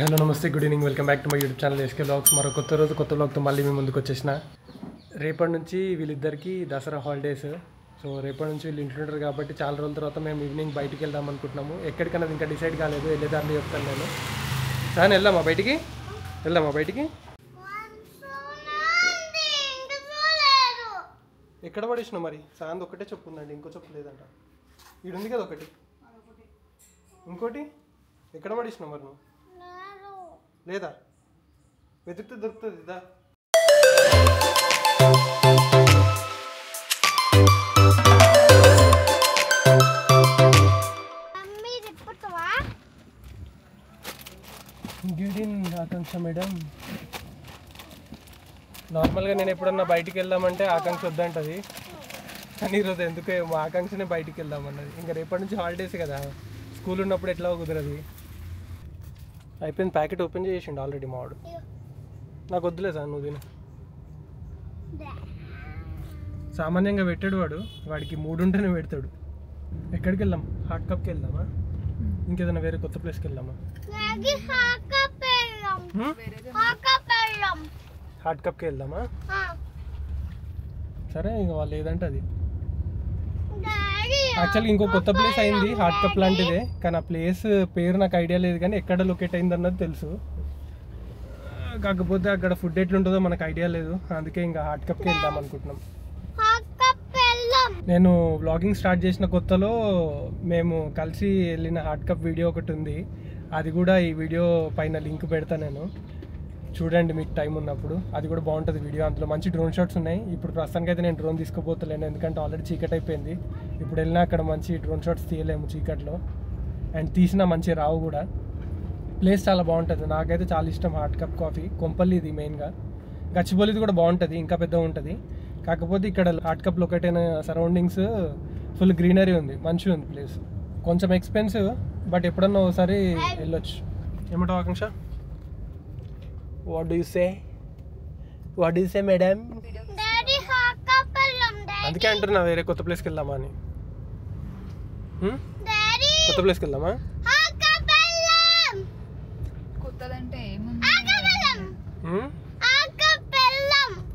Hello నమస్తే, good evening. Welcome back to my YouTube channel SK vlogs. మరో కొత్త రోజు కొత్త వ్లాగ్తో మళ్ళీ మేము ముందుకు వచ్చేసిన. రేపటి నుంచి వీళ్ళిద్దరికి దసరా హాలిడేస్. సో రేపటి నుంచి వీళ్ళు ఇంట్లో ఉంటారు కాబట్టి చాలా రోజుల తర్వాత మేము ఈవినింగ్ బయటికి వెళ్దాం అనుకుంటున్నాము. ఎక్కడికన్నా ఇంకా డిసైడ్ కాలేదు, వెళ్ళేదాన్ని చెప్తాను నేను. సార్ వెళ్దామా బయటికి? ఎక్కడ పడేసినావు మరి? సాంద్ ఒకటే చెప్పు ఉందండి, ఇంకో చెప్పు లేదంట. ఈడుంది కదా ఒకటి, ఇంకోటి ఎక్కడ పడేసినావు మరి నువ్వు? లేదా వెతుకుతే దొరుకుతుంది ఇదా. ఆకాంక్ష మేడం, నార్మల్గా నేను ఎప్పుడన్నా బయటికి వెళ్దామంటే ఆకాంక్ష వద్దంటది, కానీ ఈరోజు ఎందుకు మా ఆకాంక్షనే బయటికి వెళ్దామన్నది. ఇంకా రేపటి నుంచి హాలిడేస్ కదా, స్కూల్ ఉన్నప్పుడు ఎట్లా కుదరది. అయిపోయింది, ప్యాకెట్ ఓపెన్ చేసిండు ఆల్రెడీ మావాడు. నాకు వద్దులే సార్, నువ్వు తిను. సామాన్యంగా పెట్టాడు వాడికి మూడు ఉంటేనే పెడతాడు. ఎక్కడికి వెళ్దాం? హాట్ కప్కి వెళ్దామా, ఇంకేదైనా వేరే కొత్త ప్లేస్కి వెళ్దామా? హాట్ కప్కి వెళ్దామా? సరే, ఇంక వాళ్ళు ఏదంటే అది. యాక్చువల్గా ఇంకో కొత్త ప్లేస్ అయింది హాట్ కప్ లాంటిదే, కానీ ఆ ప్లేస్ పేరు నాకు ఐడియా లేదు, కానీ ఎక్కడ లొకేట్ అయింది అన్నది తెలుసు. కాకపోతే అక్కడ ఫుడ్ ఎట్లుంటుందో మనకు ఐడియా లేదు, అందుకే ఇంకా హాట్ కప్కి వెళ్దాం అనుకుంటున్నాం. నేను వ్లాగింగ్ స్టార్ట్ చేసిన కొత్తలో మేము కలిసి వెళ్ళిన హాట్ కప్ వీడియో ఒకటి ఉంది, అది కూడా ఈ వీడియో పైన లింక్ పెడతా నేను, చూడండి మీకు టైం ఉన్నప్పుడు. అది కూడా బాగుంటుంది వీడియో, అందులో మంచి డ్రోన్ షాట్స్ ఉన్నాయి. ఇప్పుడు ప్రస్తుతానికి అయితే నేను డ్రోన్ తీసుకోపోతలేను, ఎందుకంటే ఆల్రెడీ చీకటి అయిపోయింది. ఇప్పుడు వెళ్ళినా అక్కడ మంచి డ్రోన్ షాట్స్ తీయలేము చీకట్లో, అండ్ తీసినా మంచి రావు కూడా. ప్లేస్ చాలా బాగుంటుంది, నాకైతే చాలా ఇష్టం హాట్ కప్ కాఫీ. కొంపల్లి ఇది మెయిన్గా, గచ్చిబౌలిది కూడా బాగుంటుంది, ఇంకా పెద్దగా ఉంటుంది. కాకపోతే ఇక్కడ హాట్ కప్ లొకేట్ అయిన సరౌండింగ్స్ ఫుల్ గ్రీనరీ ఉంది, మంచిగా ఉంది ప్లేస్. కొంచెం ఎక్స్పెన్సివ్, బట్ ఎప్పుడన్నా ఒకసారి వెళ్ళొచ్చు. ఏమంటావు Akanksha? What do you say madam? అందుకే అంటున్నా వేరే కొత్త ప్లేస్కి వెళ్దామా అని. కొత్త ప్లేస్కి వెళ్దామా?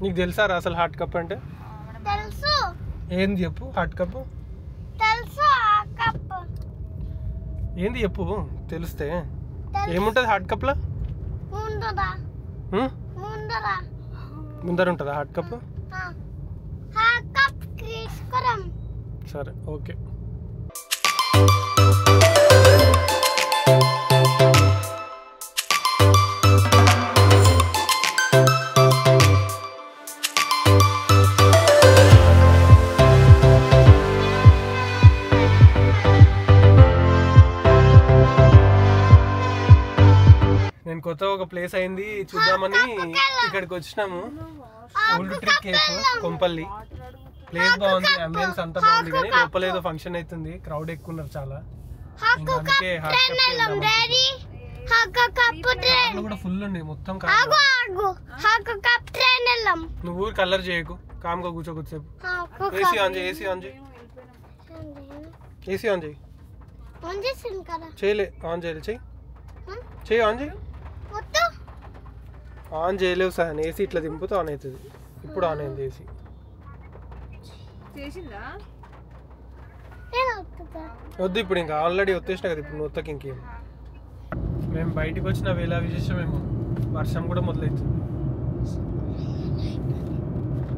నీకు తెలుసారా అసలు హాట్ కప్ అంటే? ఏంది చెప్పు, హాట్ కప్ ఏంది చెప్పు, తెలిస్తే. ఏముంటుంది హాట్ కప్లో? ముందర ఉంటుందా హాట్ కప్? సరే, ఓకే. నేను కొత్త ఒక ప్లేస్ అయింది చూద్దామని ఇక్కడికి వచ్చినాము. Old trick cafe, Kompally. Place బాగుంది, అంబియన్స్ అంతా బాగుంది, కానీ లోపల ఏదో ఫంక్షన్ అవుతుంది, క్రౌడ్ ఎక్కువ ఉన్నారు చాలా. అందుకే కూడా ఫుల్ ఉంది మొత్తం. నువ్వు కలర్ చేయకు, కామ్గా కూర్చో కొద్దిసేపు. ఏసీ ఆన్ చేయి, ఏసీ ఆన్ చేయి. చేయలే, ఆన్ చేయలే, చెయ్యి ఆన్ చేయి. ఆన్ చేయలేవు సార్, ఏసీ ఇట్లా దింపుతో ఆన్ అవుతుంది. ఇప్పుడు ఆన్ అయింది ఏసీ. వద్దు ఇప్పుడు, ఇంకా ఆల్రెడీ వచ్చేసిన కదా, ఇప్పుడు నొత్తకి ఇంకేం. మేము బయటకు వచ్చిన వేళ విశేషమేమో, వర్షం కూడా మొదలవుతుంది.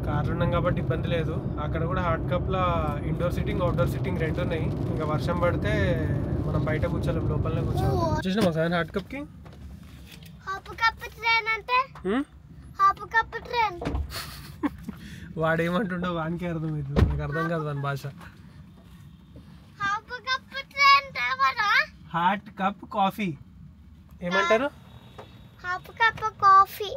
కార్లు ఉన్నాం కాబట్టి ఇబ్బంది లేదు. అక్కడ కూడా హాట్ కప్లో ఇండోర్ సిట్టింగ్ అవుట్డోర్ సిట్టింగ్ రెండు ఉన్నాయి. ఇంకా వర్షం పడితే మనం బయట కూర్చోలేము, లోపలనే కూర్చోవాలి. చూసినామా సార్ హాట్ కప్కి? వాడేమంటుండో వానికి అర్థమవుతుంది, నాకు అర్థం కాదు వాని భాష. హాట్ కప్ కాఫీ ఏమంటారు? Hot cup coffee.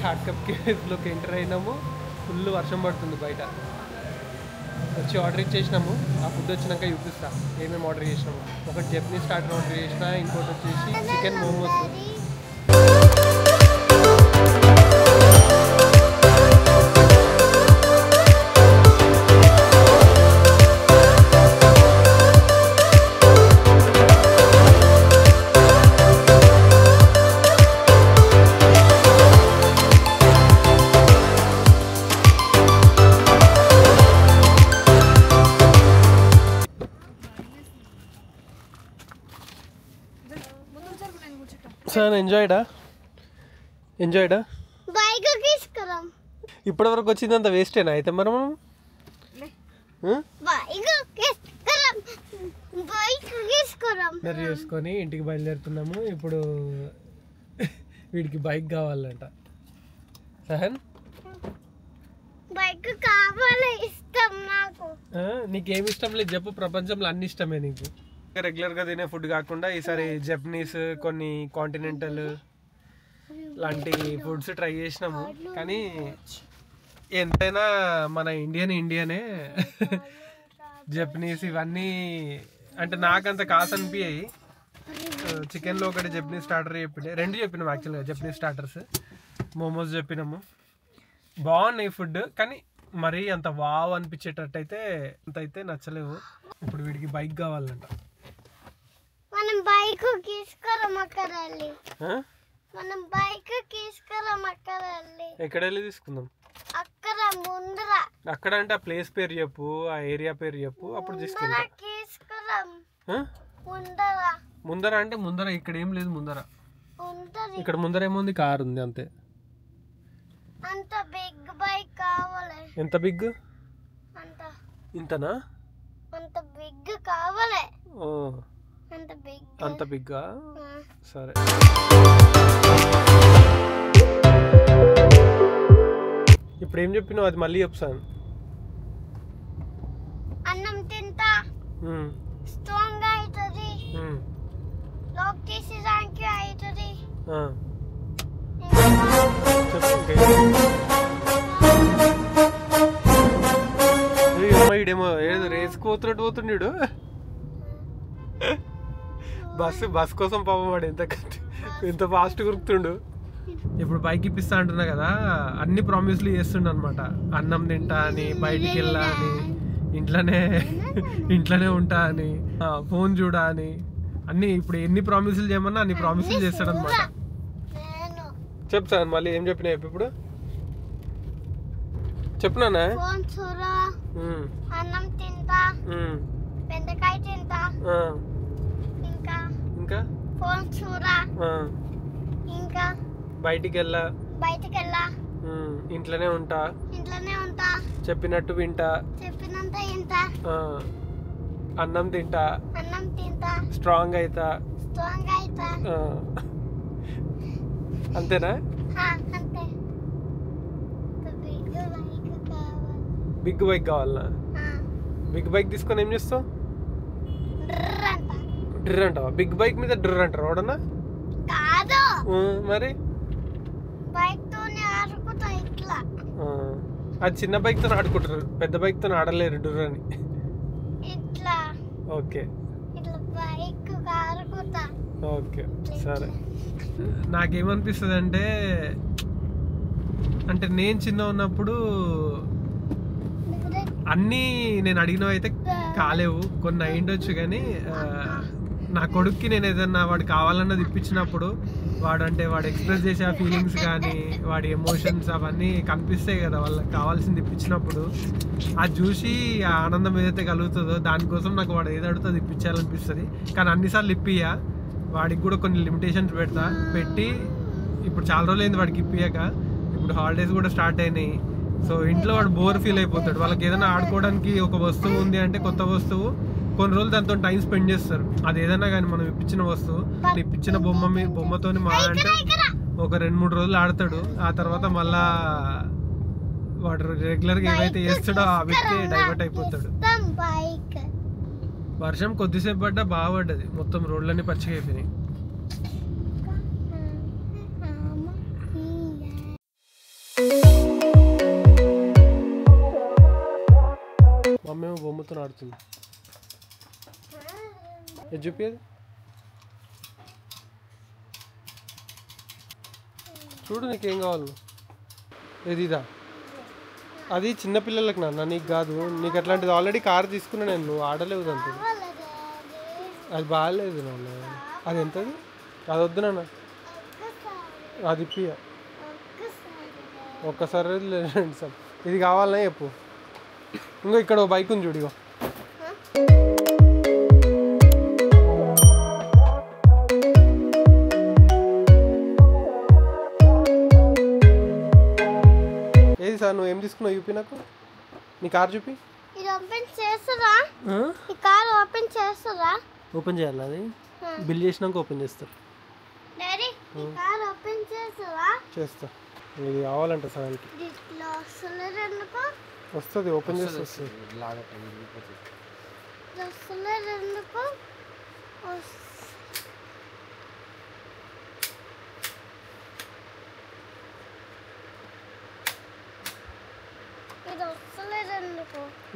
హాట్ కప్కి ప్లేస్లోకి ఎంటర్ అయినాము. ఫుల్ వర్షం పడుతుంది బయట. వచ్చి ఆర్డర్ ఇచ్చేసినాము. ఆ ఫుడ్ వచ్చినాక చూపిస్తా ఏమేమి ఆర్డర్ చేసినాము. ఒకటి జపనీస్ స్టార్టర్ ఆర్డర్ చేసిన, ఇంకోటి వచ్చేసి చికెన్ మోమోస్. సార్ ఎంజాయ్డా ఇప్పటి వరకు వచ్చిందంత వేస్టేనా అయితే మరి మనం చేసుకొని ఇంటికి బయలుదేరుతున్నాము. ఇప్పుడు వీడికి బైక్ కావాలంట. సహన్ బైక్ కావాలి, ఇష్టం నాకు. నీకేమి ఇష్టం లేదు చెప్పు. ప్రపంచంలో అన్ని ఇష్టమే నీకు. రెగ్యులర్గా తినే ఫుడ్ కాకుండా ఈసారి జపనీస్, కొన్ని కాంటినెంటల్ లాంటి ఫుడ్స్ ట్రై చేసినాము. కానీ ఎంతైనా మన ఇండియనే. జపనీస్ ఇవన్నీ అంటే నాకంత కాసు అనిపించాయి. చికెన్లో ఒకటి జపనీస్ స్టార్టర్ చెప్పిండే, 2 చెప్పినాము యాక్చువల్గా. జపనీస్ స్టార్టర్స్, మోమోస్ చెప్పినాము. బాగున్నాయి ఫుడ్, కానీ మరీ అంత వావ్ అనిపించేటట్టు అయితే నచ్చలేవు. ఇప్పుడు వీడికి బైక్ కావాలంట. మనం బైక్ తీసుకురమ్మక్కర్లే. మనం బైక్ తీసుకురమ్మక్కర్లే. ఎక్కడ వెళ్ళి తీసుకుందాం? అక్కడ ముందర. అక్కడ అంటే ఆ ప్లేస్ పేరు చెప్పు, ఆ ఏరియా పేరు చెప్పు, అప్పుడు తీసుకుందాం. ముందర అంటే ముందర ఇక్కడ ఏం లేదు. ముందర ఇక్కడ ముందర ఏముంది? కార్ ఉంది అంతే. అంత బిగ్ బైక్ కావాలి. ఎంత బిగ్? ఇంతనా? అంత బిగ్ కావాలి. అంత బిగ్గా? సరే. ఇప్పుడు ఏం చెప్పినావు అది మళ్ళీ చెప్తాను. అన్నం తింటా, స్ట్రాంగ్ అవుతుంది, లాక్ తీసేదానికి అవుతుంది. ఇడేమో ఏదో రేసుకోతున్నట్టు పోతుండీడు. బస్ కోసం పాపం వాడు ఎంత ఫాస్ట్ గురుకుతుండు. ఇప్పుడు బైక్ ఇప్పిస్తా అంటున్నా కదా, అన్ని ప్రామిస్లు చేస్తుండ అనమాట. అన్నం తింటా అని, బయటికి వెళ్ళా అని, ఇంట్లోనే ఉంటా అని, ఫోన్ చూడా అని, అన్ని. ఇప్పుడు ఎన్ని ప్రామిస్లు చేయమన్నా అన్ని ప్రామిస్లు చేస్తాడు అనమాట. చెప్తాను మళ్ళీ ఏం చెప్పినా ఇప్పుడు చెప్పునా? అన్నం తింటా, బెండకాయ తింటా, ఇంకా ఫోన్ చూడా, ఇంకా బయటికి వెళ్ళా, ఇంట్లోనే ఉంటా, చెప్పినట్టు వింటా, అన్నం తింటా, స్ట్రాంగ్ అయితా. అంతేనా? బిగ్ బైక్ కావాలనా? బిగ్ బైక్ తీసుకొని ఏం చేస్తావు? డ్రిర్ అంటావా? బిగ్ బైక్ మీద డ్రిర్ అంటారు ఎవడన్నా? మరి అది చిన్న బైక్ తో ఆడుకుంటారు, పెద్ద బైక్ తో ఆడలేరు డ్రిర్ అని. ఓకే ఓకే సరే. నాకేమనిపిస్తుంది అంటే నేను చిన్న ఉన్నప్పుడు అన్నీ నేను అడిగినవి అయితే కాలేవు, కొన్ని అయిండొచ్చు. కానీ నా కొడుక్కి నేను ఏదన్నా వాడు కావాలన్నది ఇప్పించినప్పుడు వాడు ఎక్స్ప్రెస్ చేసే ఆ ఫీలింగ్స్ కానీ వాడి ఎమోషన్స్ అవన్నీ కనిపిస్తాయి కదా వాళ్ళకి కావాల్సింది ఇప్పించినప్పుడు. అది చూసి ఆ ఆనందం ఏదైతే కలుగుతుందో దానికోసం నాకు వాడు ఏది అడుగుతుంది ఇప్పించాలనిపిస్తుంది. కానీ అన్నిసార్లు ఇప్పియా, వాడికి కూడా కొన్ని లిమిటేషన్స్ పెట్టి ఇప్పుడు చాలా రోజులైంది వాడికి ఇప్పియాక. ఇప్పుడు హాలిడేస్ కూడా స్టార్ట్ అయినాయి. సో ఇంట్లో వాడు బోర్ ఫీల్ అయిపోతాడు. వాళ్ళకి ఏదైనా ఆడుకోవడానికి ఒక వస్తువు ఉంది అంటే, కొత్త వస్తువు, కొన్ని రోజులు దాంతో టైం స్పెండ్ చేస్తారు. అది ఏదైనా కానీ మనం ఇప్పించిన వస్తువు, ఇప్పించిన బొమ్మతోని మా అంటే ఒక 2-3 రోజులు ఆడతాడు. ఆ తర్వాత మళ్ళా వాడు రెగ్యులర్గా ఏవైతే చేస్తాడో అవితే డైవర్ట్ అయిపోతాడు. వర్షం కొద్దిసేపు పడ్డా బాగా పడ్డది, మొత్తం రోడ్లన్నీ పచ్చిగా అయిపోయినాయి. మమ్మీ ఏమో బొమ్మతో ఆడుతుంది. ఇది చూపేది చూడు, నీకేం కావాలి? ఏది ఇదా? అది చిన్నపిల్లలకు నాన్న, నీకు కాదు. నీకు అట్లాంటిది ఆల్రెడీ కార్ తీసుకున్నా నేను, నువ్వు ఆడలేవు దాంతో. అది బాగాలేదు నాన్న. అది ఎంతది? అది వద్దు నాన్న, అది ఇప్పి. ఒక్కసారి రెండు సార్. ఇది కావాలనే చెప్పు. ఇంకో ఇక్కడ బైక్ ఉంది చూడు. ఇగో ఏది సార్, నువ్వు ఏం తీసుకున్నావు? చూపి నాకు నీ కార్ చూపి. ఓపెన్ చేయాలి, అది బిల్ చేసినాక ఓపెన్ చేస్తారు. చేస్తా. ఇది కావాలంట సార్కి. వస్తుంది, ఓపెన్ చేస్తే వస్తుంది.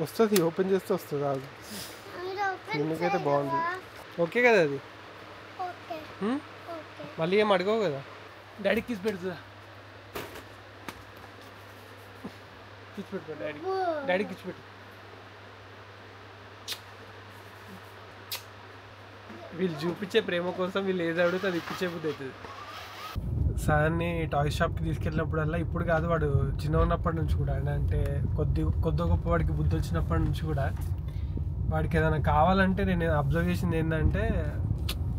వస్తుంది, ఓపెన్ చేస్తే వస్తుంది. అది దీనికైతే బాగుంది. ఓకే కదా అది? మళ్ళీ ఏం అడగవు కదా? డాడీకి కిస్ పెడుతుందా? కిస్ పెట్టు డాడీ. డాడీ కిస్ పెట్టు. వీళ్ళు చూపించే ప్రేమ కోసం వీళ్ళు ఏది అడిగితే అది ఇప్పించే బుద్ధి అవుతుంది. సార్ని టాయ్ షాప్కి తీసుకెళ్ళినప్పుడల్లా, ఇప్పుడు కాదు, వాడు చిన్న ఉన్నప్పటి నుంచి కూడా, అంటే కొద్ది గొప్ప వాడికి బుద్ధి వచ్చినప్పటి నుంచి కూడా వాడికి ఏదైనా కావాలంటే నేను అబ్జర్వ్ చేసింది ఏంటంటే,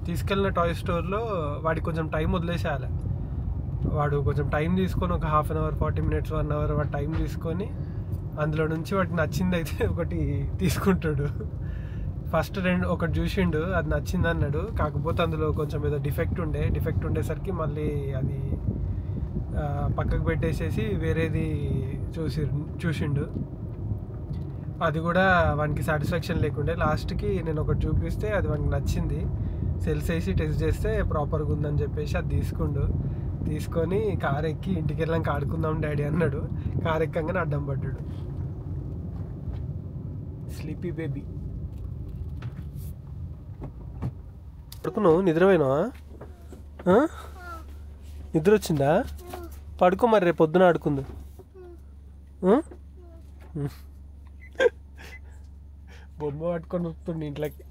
తీసుకెళ్ళిన టాయ్ స్టోర్లో వాడికి కొంచెం టైం వదిలేసేయాలి. వాడు కొంచెం టైం తీసుకొని ఒక 1/2 అవర్ 40 minutes 1 hour వాడు టైం తీసుకొని అందులో నుంచి వాడికి నచ్చింది అయితే ఒకటి తీసుకుంటాడు. ఫస్ట్ ఒకటి చూసిండు, అది నచ్చింది అన్నాడు. కాకపోతే అందులో కొంచెం ఏదో డిఫెక్ట్ ఉండేసరికి మళ్ళీ అది పక్కకు పెట్టేసేసి వేరేది చూసిండు. అది కూడా వానికి సాటిస్ఫాక్షన్ లేకుండే. లాస్ట్కి నేను ఒకటి చూపిస్తే అది వానికి నచ్చింది. సెల్స్ వేసి టెస్ట్ చేస్తే ప్రాపర్గా ఉందని చెప్పేసి అది తీసుకొని కార్ ఎక్కి ఇంటికి వెళ్ళాక ఆడుకుందాం డాడీ అన్నాడు. కార్ ఎక్కగానే అడ్డం పడ్డాడు. Sleepy baby. పడుకున్నావు? నిద్రపోయినావా? నిద్ర వచ్చిందా? పడుకో మరి, రేపు పొద్దున ఆడుకుందు. బొమ్మ పట్టుకొని వస్తుంది ఇంట్లోకి.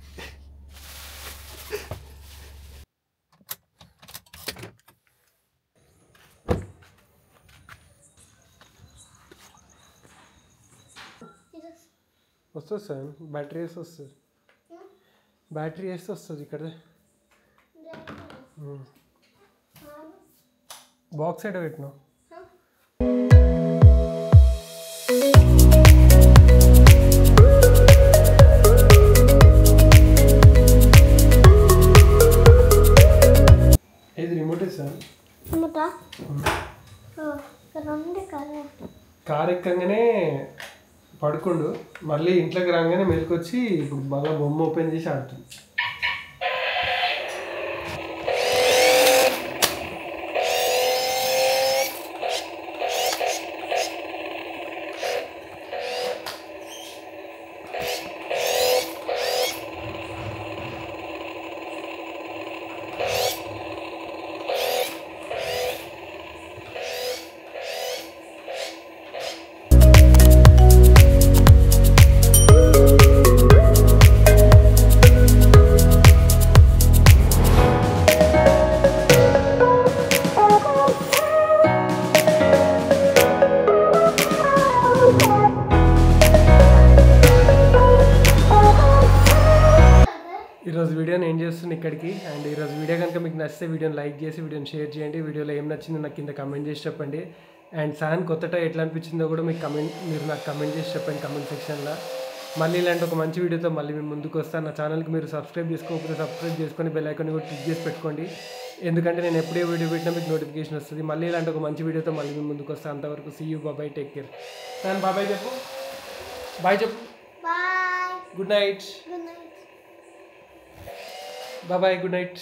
వస్తుంది సార్, బ్యాటరీ వేస్తే వస్తుంది. బ్యాటరీ వేస్తే వస్తుంది. ఇక్కడ బాక్స్ సైడ్ పెట్టినావు. ఏది రిమోట్ సార్? కార్ ఎక్కగానే పడుకుండు, మళ్ళీ ఇంట్లోకి రాగానే మెలకొచ్చి ఇప్పుడు మళ్ళీ బొమ్మ ఓపెన్ చేసి ఆడుతుంది. ఈరోజు వీడియోని ఏం చేస్తుంది ఇక్కడికి. అండ్ ఈరోజు వీడియో కనుక మీకు నచ్చితే వీడియోని లైక్ చేసి వీడియోని షేర్ చేయండి. వీడియోలో ఏం నచ్చిందో నాకు కింద కమెంట్ చేసి చెప్పండి. అండ్ సాన్ కొత్తట ఎట్లా అనిపించిందో కూడా మీరు నాకు కమెంట్ చేసి చెప్పండి కమెంట్ సెక్షన్లో. మళ్ళీ ఇలాంటి ఒక మంచి వీడియోతో మళ్ళీ మేము ముందుకు వస్తాను. నా ఛానల్కి మీరు సబ్స్క్రైబ్ చేసుకోకపోతే సబ్స్క్రైబ్ చేసుకొని బెల్ ఐకాన్ కూడా క్లిక్ చేసి పెట్టుకోండి. ఎందుకంటే నేను ఎప్పుడే వీడియో పెట్టినా మీకు నోటిఫికేషన్ వస్తుంది. మళ్ళీ ఇలాంటి ఒక మంచి వీడియోతో మళ్ళీ మేము ముందుకు వస్తాను. అంతవరకు సీ యూ, బాబాయ్, టేక్ కేర్. సాన్ బాబాయ్ చెప్పు, బాయ్ చెప్పు, గుడ్ నైట్, బాబాయ్, గుడ్ నైట్.